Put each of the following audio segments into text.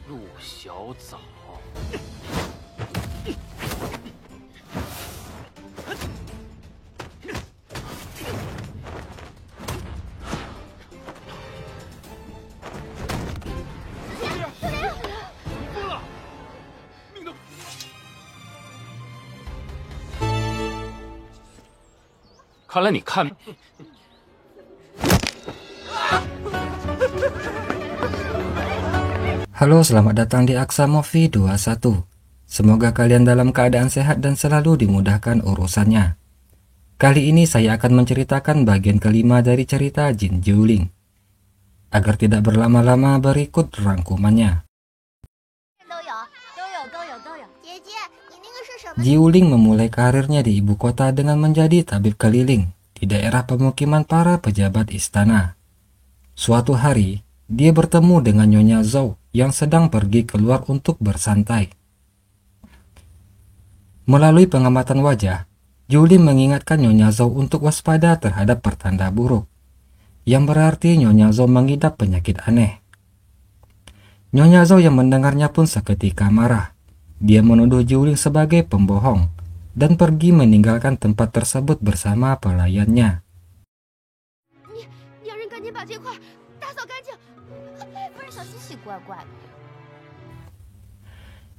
陆小枣。疯了，命都。看来你看。Halo, selamat datang di Aksa Movie 21. Semoga kalian dalam keadaan sehat dan selalu dimudahkan urusannya. Kali ini saya akan menceritakan bagian kelima dari cerita Jin Jiuling. Agar tidak berlama-lama, berikut rangkumannya. Jiuling memulai karirnya di ibu kota dengan menjadi tabib keliling di daerah pemukiman para pejabat istana. Suatu hari, dia bertemu dengan Nyonya Zhou yang sedang pergi keluar untuk bersantai. Melalui pengamatan wajah, Jiuling mengingatkan Nyonya Zhou untuk waspada terhadap pertanda buruk, yang berarti Nyonya Zhou mengidap penyakit aneh. Nyonya Zhou yang mendengarnya pun seketika marah. Dia menuduh Jiuling sebagai pembohong dan pergi meninggalkan tempat tersebut bersama pelayannya.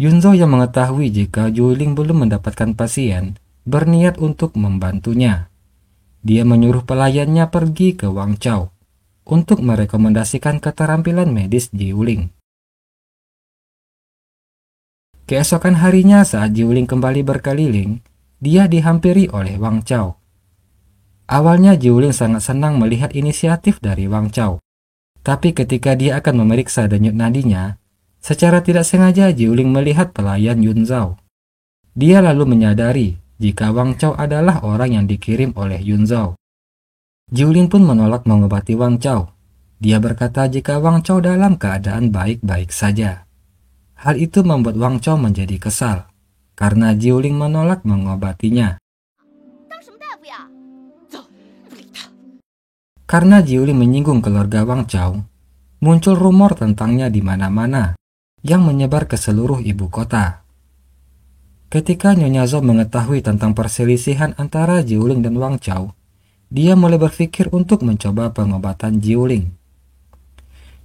Yunzhou yang mengetahui jika Jiuling belum mendapatkan pasien, berniat untuk membantunya. Dia menyuruh pelayannya pergi ke Wang Chao untuk merekomendasikan keterampilan medis Jiuling. Keesokan harinya saat Jiuling kembali berkeliling, dia dihampiri oleh Wang Chao. Awalnya Jiuling sangat senang melihat inisiatif dari Wang Chao. Tapi ketika dia akan memeriksa denyut nadinya, secara tidak sengaja Jiuling melihat pelayan Yunzhou. Dia lalu menyadari jika Wang Chao adalah orang yang dikirim oleh Yunzhou. Jiuling pun menolak mengobati Wang Chao. Dia berkata jika Wang Chao dalam keadaan baik-baik saja. Hal itu membuat Wang Chao menjadi kesal, karena Jiuling menolak mengobatinya. Karena Jiuling menyinggung keluarga Wang Chao, muncul rumor tentangnya di mana-mana, yang menyebar ke seluruh ibu kota. Ketika Nyonya Zhou mengetahui tentang perselisihan antara Jiuling dan Wang Chao, dia mulai berpikir untuk mencoba pengobatan Jiuling.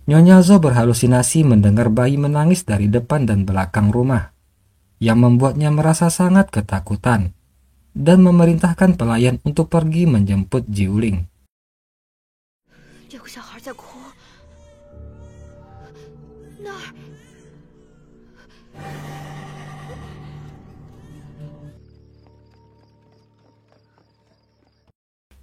Nyonya Zhou berhalusinasi mendengar bayi menangis dari depan dan belakang rumah, yang membuatnya merasa sangat ketakutan, dan memerintahkan pelayan untuk pergi menjemput Jiuling.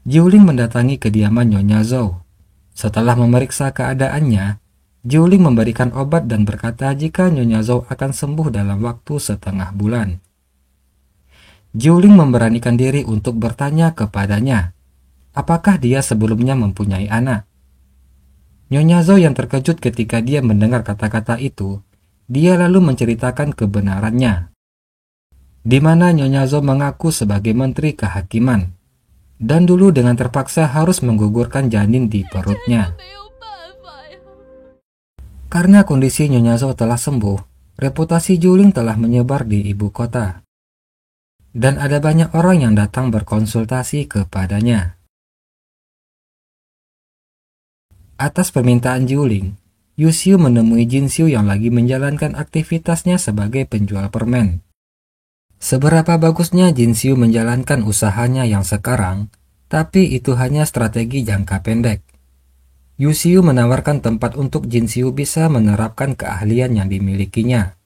Jiuling mendatangi kediaman Nyonya Zhou. Setelah memeriksa keadaannya, Jiuling memberikan obat dan berkata jika Nyonya Zhou akan sembuh dalam waktu setengah bulan. Jiuling memberanikan diri untuk bertanya kepadanya, apakah dia sebelumnya mempunyai anak. Nyonya Zhou yang terkejut ketika dia mendengar kata-kata itu, dia lalu menceritakan kebenarannya, di mana Nyonya Zhou mengaku sebagai menteri kehakiman, dan dulu dengan terpaksa harus menggugurkan janin di perutnya. Karena kondisi Nyonya Zhou telah sembuh, reputasi Jiuling telah menyebar di ibu kota, dan ada banyak orang yang datang berkonsultasi kepadanya. Atas permintaan Jiuling, Yu Xiu menemui Jin Xiu yang lagi menjalankan aktivitasnya sebagai penjual permen. Seberapa bagusnya Jin Xiu menjalankan usahanya yang sekarang, tapi itu hanya strategi jangka pendek. Yu Xiu menawarkan tempat untuk Jin Xiu bisa menerapkan keahlian yang dimilikinya.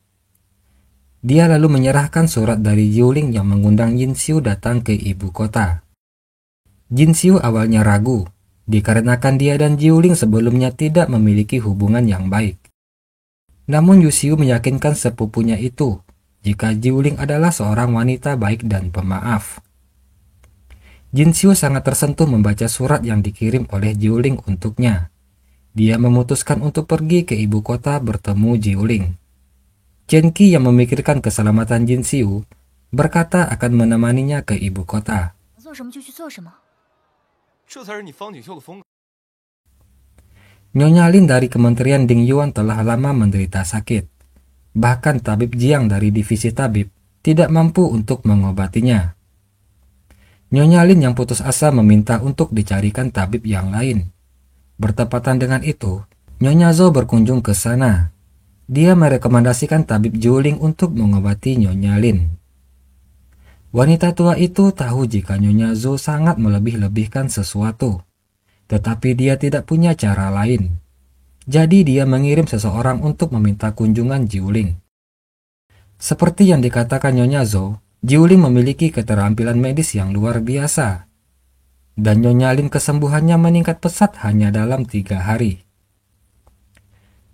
Dia lalu menyerahkan surat dari Jiuling yang mengundang Jin Xiu datang ke ibu kota. Jin Xiu awalnya ragu, dikarenakan dia dan Jiuling sebelumnya tidak memiliki hubungan yang baik. Namun Yu Xiu meyakinkan sepupunya itu jika Jiuling adalah seorang wanita baik dan pemaaf. Jin Xiu sangat tersentuh membaca surat yang dikirim oleh Jiuling untuknya. Dia memutuskan untuk pergi ke ibu kota bertemu Jiuling. Chen Qi yang memikirkan keselamatan Jin Xiu berkata akan menemaninya ke ibu kota. Nyonya Lin dari Kementerian Ding Yuan telah lama menderita sakit. Bahkan tabib Jiang dari divisi tabib tidak mampu untuk mengobatinya. Nyonya Lin yang putus asa meminta untuk dicarikan tabib yang lain. Bertepatan dengan itu, Nyonya Zhou berkunjung ke sana. Dia merekomendasikan tabib Jiuling untuk mengobati Nyonya Lin. Wanita tua itu tahu jika Nyonya Zhou sangat melebih-lebihkan sesuatu, tetapi dia tidak punya cara lain. Jadi dia mengirim seseorang untuk meminta kunjungan Jiuling. Seperti yang dikatakan Nyonya Zhou, Jiuling memiliki keterampilan medis yang luar biasa. Dan Nyonya Lin kesembuhannya meningkat pesat hanya dalam 3 hari.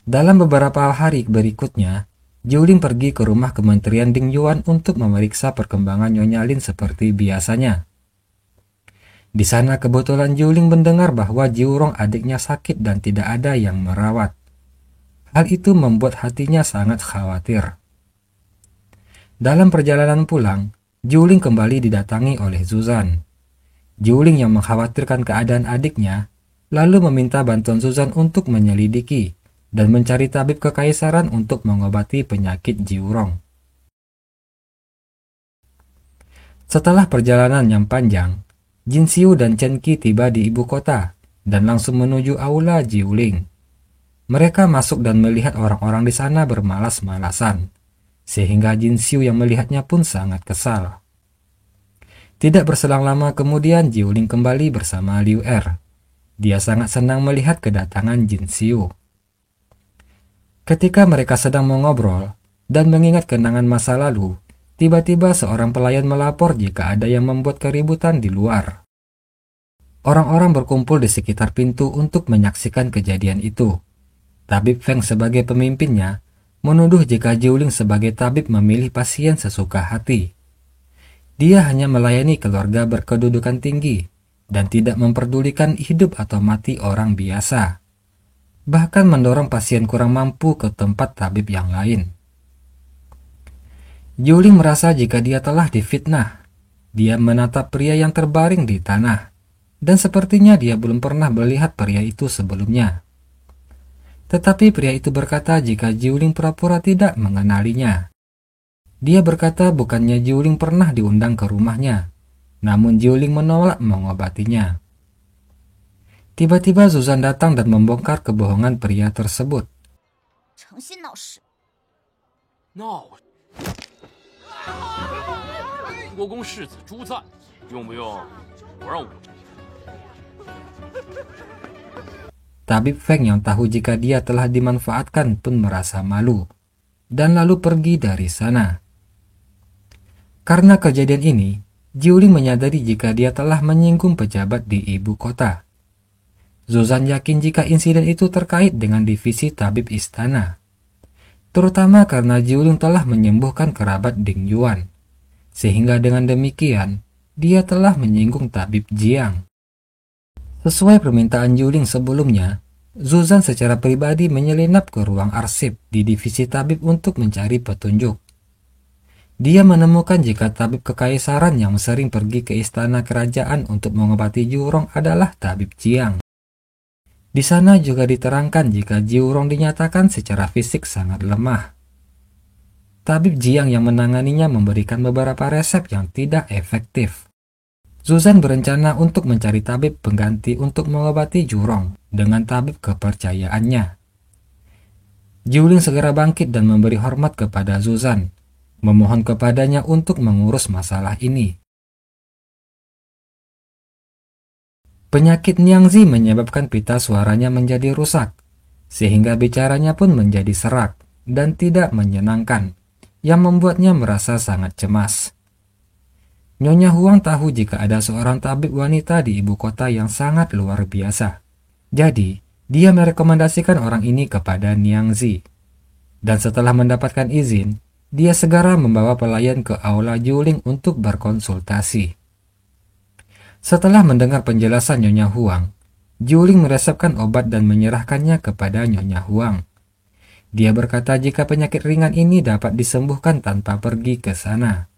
Dalam beberapa hari berikutnya, Jiuling pergi ke rumah Kementerian Ding Yuan untuk memeriksa perkembangan Nyonya Lin seperti biasanya. Di sana kebetulan Jiuling mendengar bahwa Jiurong adiknya sakit dan tidak ada yang merawat. Hal itu membuat hatinya sangat khawatir. Dalam perjalanan pulang, Jiuling kembali didatangi oleh Zuzan. Jiuling yang mengkhawatirkan keadaan adiknya, lalu meminta bantuan Zuzan untuk menyelidiki dan mencari tabib kekaisaran untuk mengobati penyakit Jiurong. Setelah perjalanan yang panjang, Jin Xiu dan Chen Qi tiba di ibu kota dan langsung menuju aula Jiuling. Mereka masuk dan melihat orang-orang di sana bermalas-malasan, sehingga Jin Xiu yang melihatnya pun sangat kesal. Tidak berselang lama kemudian Jiuling kembali bersama Liu Er. Dia sangat senang melihat kedatangan Jin Xiu. Ketika mereka sedang mengobrol dan mengingat kenangan masa lalu, tiba-tiba seorang pelayan melapor jika ada yang membuat keributan di luar. Orang-orang berkumpul di sekitar pintu untuk menyaksikan kejadian itu. Tabib Feng sebagai pemimpinnya menuduh jika Jiuling sebagai tabib memilih pasien sesuka hati. Dia hanya melayani keluarga berkedudukan tinggi dan tidak memperdulikan hidup atau mati orang biasa. Bahkan mendorong pasien kurang mampu ke tempat tabib yang lain. Jiuling merasa jika dia telah difitnah. Dia menatap pria yang terbaring di tanah, dan sepertinya dia belum pernah melihat pria itu sebelumnya. Tetapi pria itu berkata jika Jiuling pura-pura tidak mengenalinya. Dia berkata bukannya Jiuling pernah diundang ke rumahnya, namun Jiuling menolak mengobatinya. Tiba-tiba Zuzan datang dan membongkar kebohongan pria tersebut. Tabib Feng yang tahu jika dia telah dimanfaatkan pun merasa malu, dan lalu pergi dari sana. Karena kejadian ini, Jiuling menyadari jika dia telah menyinggung pejabat di ibu kota. Zuzan yakin jika insiden itu terkait dengan divisi tabib istana, terutama karena Jiuling telah menyembuhkan kerabat Ding Yuan, sehingga dengan demikian dia telah menyinggung tabib Jiang. Sesuai permintaan Jiuling sebelumnya, Zuzan secara pribadi menyelinap ke ruang arsip di divisi tabib untuk mencari petunjuk. Dia menemukan jika tabib kekaisaran yang sering pergi ke istana kerajaan untuk mengobati Jiurong adalah tabib Jiang. Di sana juga diterangkan jika Jiurong dinyatakan secara fisik sangat lemah. Tabib Jiang yang menanganinya memberikan beberapa resep yang tidak efektif. Zuzan berencana untuk mencari tabib pengganti untuk mengobati Jiurong dengan tabib kepercayaannya. Jiuling segera bangkit dan memberi hormat kepada Zuzan, memohon kepadanya untuk mengurus masalah ini. Penyakit Niangzi menyebabkan pita suaranya menjadi rusak, sehingga bicaranya pun menjadi serak dan tidak menyenangkan, yang membuatnya merasa sangat cemas. Nyonya Huang tahu jika ada seorang tabib wanita di ibu kota yang sangat luar biasa. Jadi, dia merekomendasikan orang ini kepada Niangzi. Dan setelah mendapatkan izin, dia segera membawa pelayan ke aula Jiuling untuk berkonsultasi. Setelah mendengar penjelasan Nyonya Huang, Jiuling meresepkan obat dan menyerahkannya kepada Nyonya Huang. Dia berkata jika penyakit ringan ini dapat disembuhkan tanpa pergi ke sana.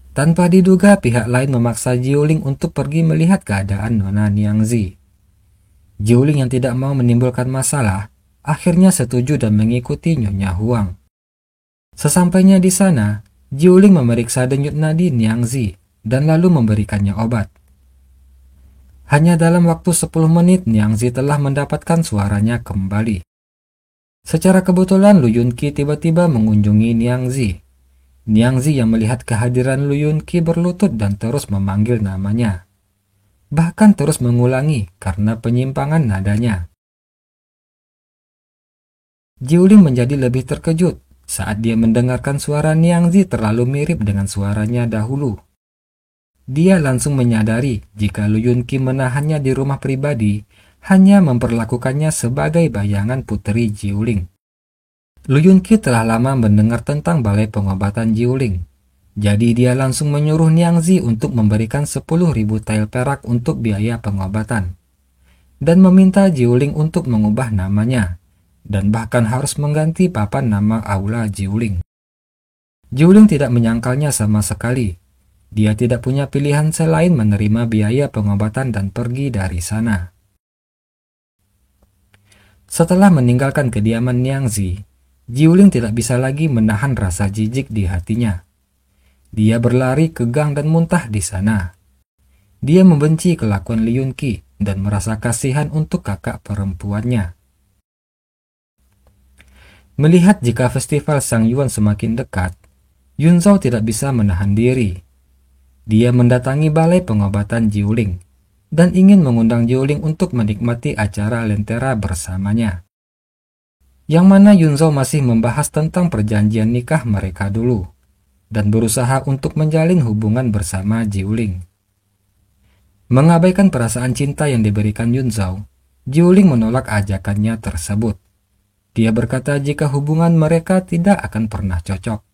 Tanpa diduga, pihak lain memaksa Jiuling untuk pergi melihat keadaan Nona Niangzi. Jiuling yang tidak mau menimbulkan masalah, akhirnya setuju dan mengikuti Nyonya Huang. Sesampainya di sana, Jiuling memeriksa denyut nadi Niangzi dan lalu memberikannya obat. Hanya dalam waktu 10 menit Niangzi telah mendapatkan suaranya kembali. Secara kebetulan Lu Yunqi tiba-tiba mengunjungi Niangzi. Niangzi yang melihat kehadiran Lu Yunqi berlutut dan terus memanggil namanya. Bahkan terus mengulangi karena penyimpangan nadanya. Jiuling menjadi lebih terkejut saat dia mendengarkan suara Niangzi terlalu mirip dengan suaranya dahulu. Dia langsung menyadari jika Lu Yunqi menahannya di rumah pribadi hanya memperlakukannya sebagai bayangan putri Jiuling. Lu Yunqi telah lama mendengar tentang balai pengobatan Jiuling. Jadi dia langsung menyuruh Niangzi untuk memberikan 10.000 tael perak untuk biaya pengobatan. Dan meminta Jiuling untuk mengubah namanya. Dan bahkan harus mengganti papan nama aula Jiuling. Jiuling tidak menyangkalnya sama sekali. Dia tidak punya pilihan selain menerima biaya pengobatan dan pergi dari sana. Setelah meninggalkan kediaman Niangzi, Jiuling tidak bisa lagi menahan rasa jijik di hatinya. Dia berlari ke gang dan muntah di sana. Dia membenci kelakuan Lu Yunqi dan merasa kasihan untuk kakak perempuannya. Melihat jika festival Sangyuan semakin dekat, Yunzhou tidak bisa menahan diri. Dia mendatangi balai pengobatan Jiuling dan ingin mengundang Jiuling untuk menikmati acara lentera bersamanya. Yang mana Yunzhou masih membahas tentang perjanjian nikah mereka dulu dan berusaha untuk menjalin hubungan bersama Jiuling. Mengabaikan perasaan cinta yang diberikan Yunzhou, Jiuling menolak ajakannya tersebut. Dia berkata jika hubungan mereka tidak akan pernah cocok.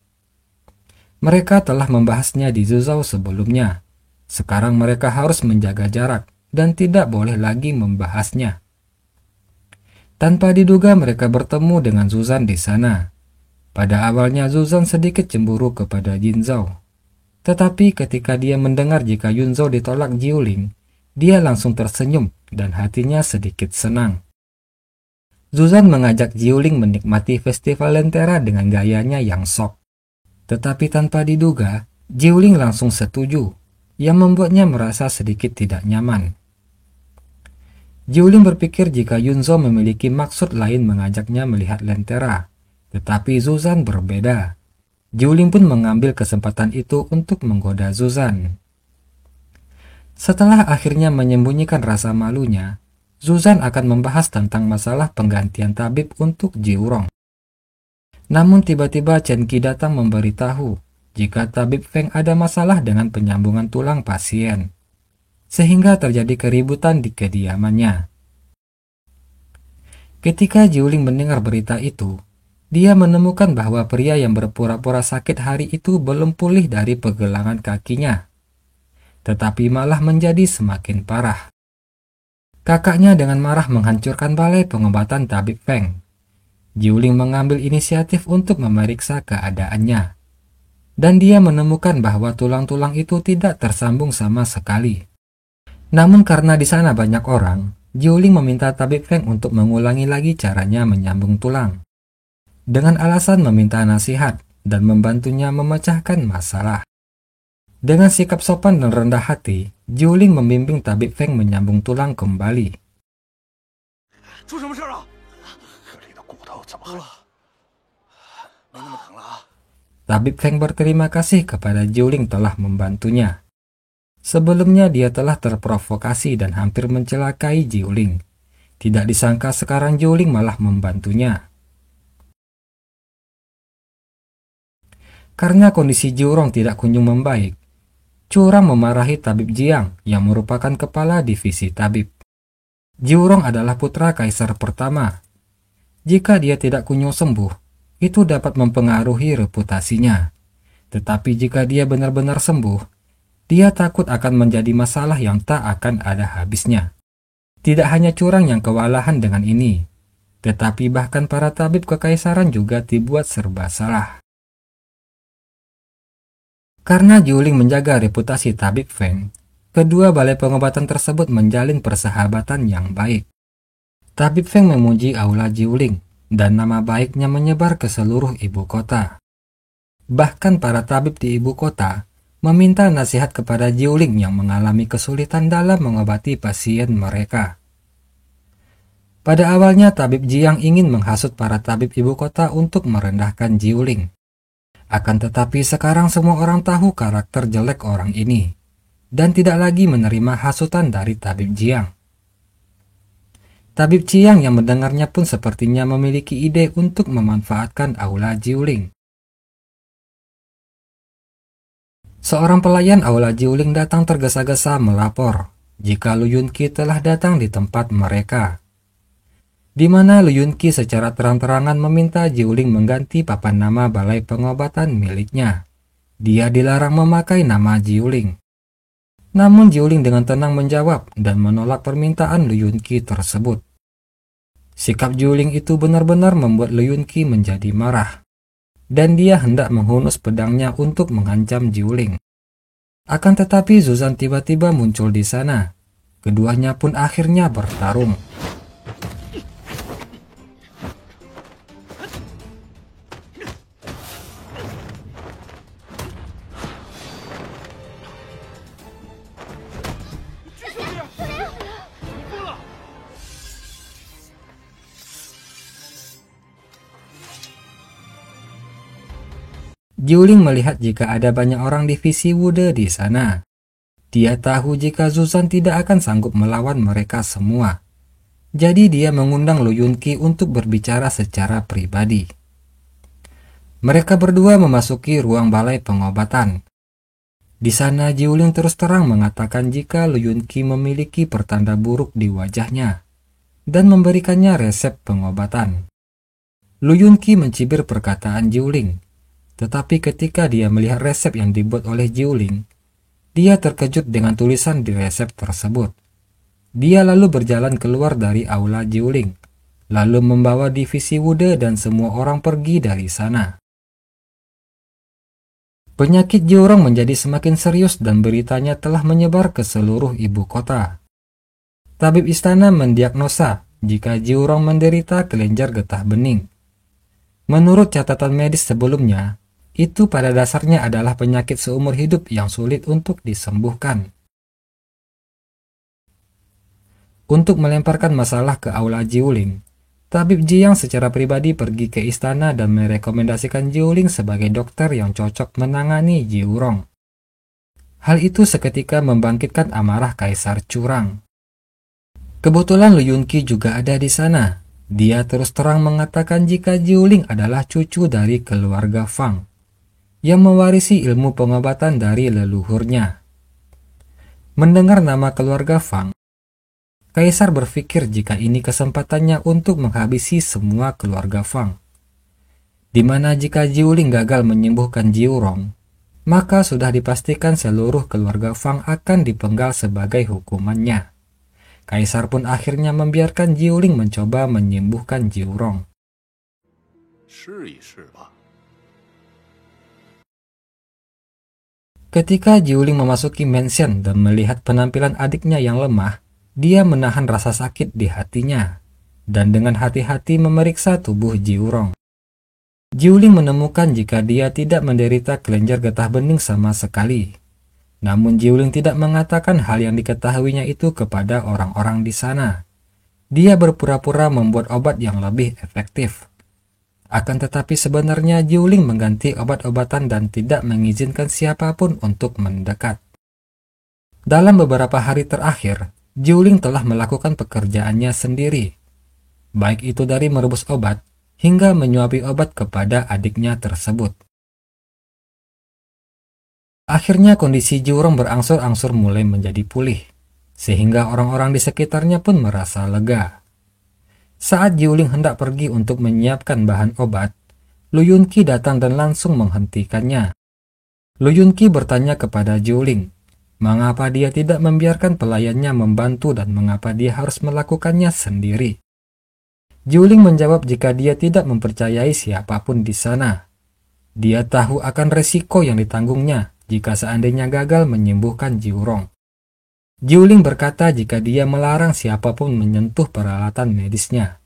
Mereka telah membahasnya di Zuzhou sebelumnya. Sekarang mereka harus menjaga jarak dan tidak boleh lagi membahasnya. Tanpa diduga mereka bertemu dengan Zuzan di sana. Pada awalnya Zuzan sedikit cemburu kepada Jinzhou. Tetapi ketika dia mendengar jika Yunzhou ditolak Jiuling, dia langsung tersenyum dan hatinya sedikit senang. Zuzan mengajak Jiuling menikmati festival lentera dengan gayanya yang sok. Tetapi tanpa diduga, Jiuling langsung setuju, yang membuatnya merasa sedikit tidak nyaman. Jiuling berpikir jika Yunzhou memiliki maksud lain mengajaknya melihat lentera, tetapi Zuzan berbeda. Jiuling pun mengambil kesempatan itu untuk menggoda Zuzan. Setelah akhirnya menyembunyikan rasa malunya, Zuzan akan membahas tentang masalah penggantian tabib untuk Jiurong. Namun tiba-tiba Chen Qi datang memberitahu jika tabib Feng ada masalah dengan penyambungan tulang pasien, sehingga terjadi keributan di kediamannya. Ketika Jiuling mendengar berita itu, dia menemukan bahwa pria yang berpura-pura sakit hari itu belum pulih dari pegelangan kakinya, tetapi malah menjadi semakin parah. Kakaknya dengan marah menghancurkan balai pengobatan tabib Feng. Jiuling mengambil inisiatif untuk memeriksa keadaannya, dan dia menemukan bahwa tulang-tulang itu tidak tersambung sama sekali. Namun karena di sana banyak orang, Jiuling meminta tabib Feng untuk mengulangi lagi caranya menyambung tulang, dengan alasan meminta nasihat dan membantunya memecahkan masalah. Dengan sikap sopan dan rendah hati, Jiuling membimbing tabib Feng menyambung tulang kembali. Tabib Feng berterima kasih kepada Jiuling telah membantunya. Sebelumnya dia telah terprovokasi dan hampir mencelakai Jiuling. Tidak disangka sekarang Jiuling malah membantunya. Karena kondisi Jiurong tidak kunjung membaik, Curang memarahi tabib Jiang yang merupakan kepala divisi tabib. Jiurong adalah putra kaisar pertama. Jika dia tidak kunjung sembuh, itu dapat mempengaruhi reputasinya. Tetapi jika dia benar-benar sembuh, dia takut akan menjadi masalah yang tak akan ada habisnya. Tidak hanya Curang yang kewalahan dengan ini, tetapi bahkan para tabib kekaisaran juga dibuat serba salah. Karena Jiuling menjaga reputasi tabib Feng, kedua balai pengobatan tersebut menjalin persahabatan yang baik. Tabib Feng memuji aula Jiuling, dan nama baiknya menyebar ke seluruh ibu kota. Bahkan para tabib di ibu kota meminta nasihat kepada Jiuling yang mengalami kesulitan dalam mengobati pasien mereka. Pada awalnya tabib Jiang ingin menghasut para tabib ibu kota untuk merendahkan Jiuling. Akan tetapi sekarang semua orang tahu karakter jelek orang ini dan tidak lagi menerima hasutan dari tabib Jiang. Tabib Jiang yang mendengarnya pun sepertinya memiliki ide untuk memanfaatkan aula Jiuling. Seorang pelayan aula Jiuling datang tergesa-gesa melapor jika Lu Yunqi telah datang di tempat mereka, di mana Lu Yunqi secara terang-terangan meminta Jiuling mengganti papan nama balai pengobatan miliknya. Dia dilarang memakai nama Jiuling. Namun Jiuling dengan tenang menjawab dan menolak permintaan Lu Yunqi tersebut. Sikap Jiuling itu benar-benar membuat Lu Yunqi menjadi marah, dan dia hendak menghunus pedangnya untuk mengancam Jiuling. Akan tetapi Zuzan tiba-tiba muncul di sana. Keduanya pun akhirnya bertarung. Jiuling melihat jika ada banyak orang divisi Wude di sana. Dia tahu jika Zuzan tidak akan sanggup melawan mereka semua. Jadi dia mengundang Lu Yunqi untuk berbicara secara pribadi. Mereka berdua memasuki ruang balai pengobatan. Di sana Jiuling terus terang mengatakan jika Lu Yunqi memiliki pertanda buruk di wajahnya dan memberikannya resep pengobatan. Lu Yunqi mencibir perkataan Jiuling. Tetapi ketika dia melihat resep yang dibuat oleh Jiuling, dia terkejut dengan tulisan di resep tersebut. Dia lalu berjalan keluar dari aula Jiuling, lalu membawa divisi Wude dan semua orang pergi dari sana. Penyakit Jiurong menjadi semakin serius dan beritanya telah menyebar ke seluruh ibu kota. Tabib istana mendiagnosa jika Jiurong menderita kelenjar getah bening. Menurut catatan medis sebelumnya, itu pada dasarnya adalah penyakit seumur hidup yang sulit untuk disembuhkan. Untuk melemparkan masalah ke aula Jiuling, Tabib Jiang secara pribadi pergi ke istana dan merekomendasikan Jiuling sebagai dokter yang cocok menangani Jiurong. Hal itu seketika membangkitkan amarah Kaisar Curang. Kebetulan Lu Yunqi juga ada di sana. Dia terus terang mengatakan jika Jiuling adalah cucu dari keluarga Fang yang mewarisi ilmu pengobatan dari leluhurnya. Mendengar nama keluarga Fang, Kaisar berpikir jika ini kesempatannya untuk menghabisi semua keluarga Fang. Di mana jika Jiuling gagal menyembuhkan Jiurong, maka sudah dipastikan seluruh keluarga Fang akan dipenggal sebagai hukumannya. Kaisar pun akhirnya membiarkan Jiuling mencoba menyembuhkan Jiurong. Ketika Jiuling memasuki mansion dan melihat penampilan adiknya yang lemah, dia menahan rasa sakit di hatinya dan dengan hati-hati memeriksa tubuh Jiurong. Jiuling menemukan jika dia tidak menderita kelenjar getah bening sama sekali. Namun Jiuling tidak mengatakan hal yang diketahuinya itu kepada orang-orang di sana. Dia berpura-pura membuat obat yang lebih efektif. Akan tetapi sebenarnya Jiuling mengganti obat-obatan dan tidak mengizinkan siapapun untuk mendekat. Dalam beberapa hari terakhir, Jiuling telah melakukan pekerjaannya sendiri. Baik itu dari merebus obat, hingga menyuapi obat kepada adiknya tersebut. Akhirnya kondisi Jiurong berangsur-angsur mulai menjadi pulih, sehingga orang-orang di sekitarnya pun merasa lega. Saat Jiuling hendak pergi untuk menyiapkan bahan obat, Lu Yunqi datang dan langsung menghentikannya. Lu Yunqi bertanya kepada Jiuling, mengapa dia tidak membiarkan pelayannya membantu dan mengapa dia harus melakukannya sendiri. Jiuling menjawab jika dia tidak mempercayai siapapun di sana. Dia tahu akan resiko yang ditanggungnya jika seandainya gagal menyembuhkan Jiurong. Jiuling berkata jika dia melarang siapapun menyentuh peralatan medisnya.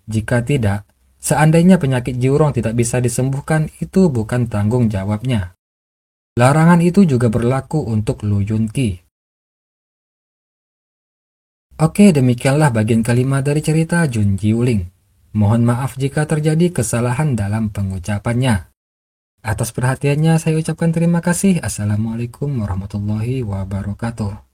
Jika tidak, Seandainya penyakit Jiurong tidak bisa disembuhkan, itu bukan tanggung jawabnya. Larangan itu juga berlaku untuk Lu Yunqi. Oke, demikianlah bagian kelima dari cerita Jun Jiuling. Mohon maaf jika terjadi kesalahan dalam pengucapannya. Atas perhatiannya saya ucapkan terima kasih. Assalamualaikum warahmatullahi wabarakatuh.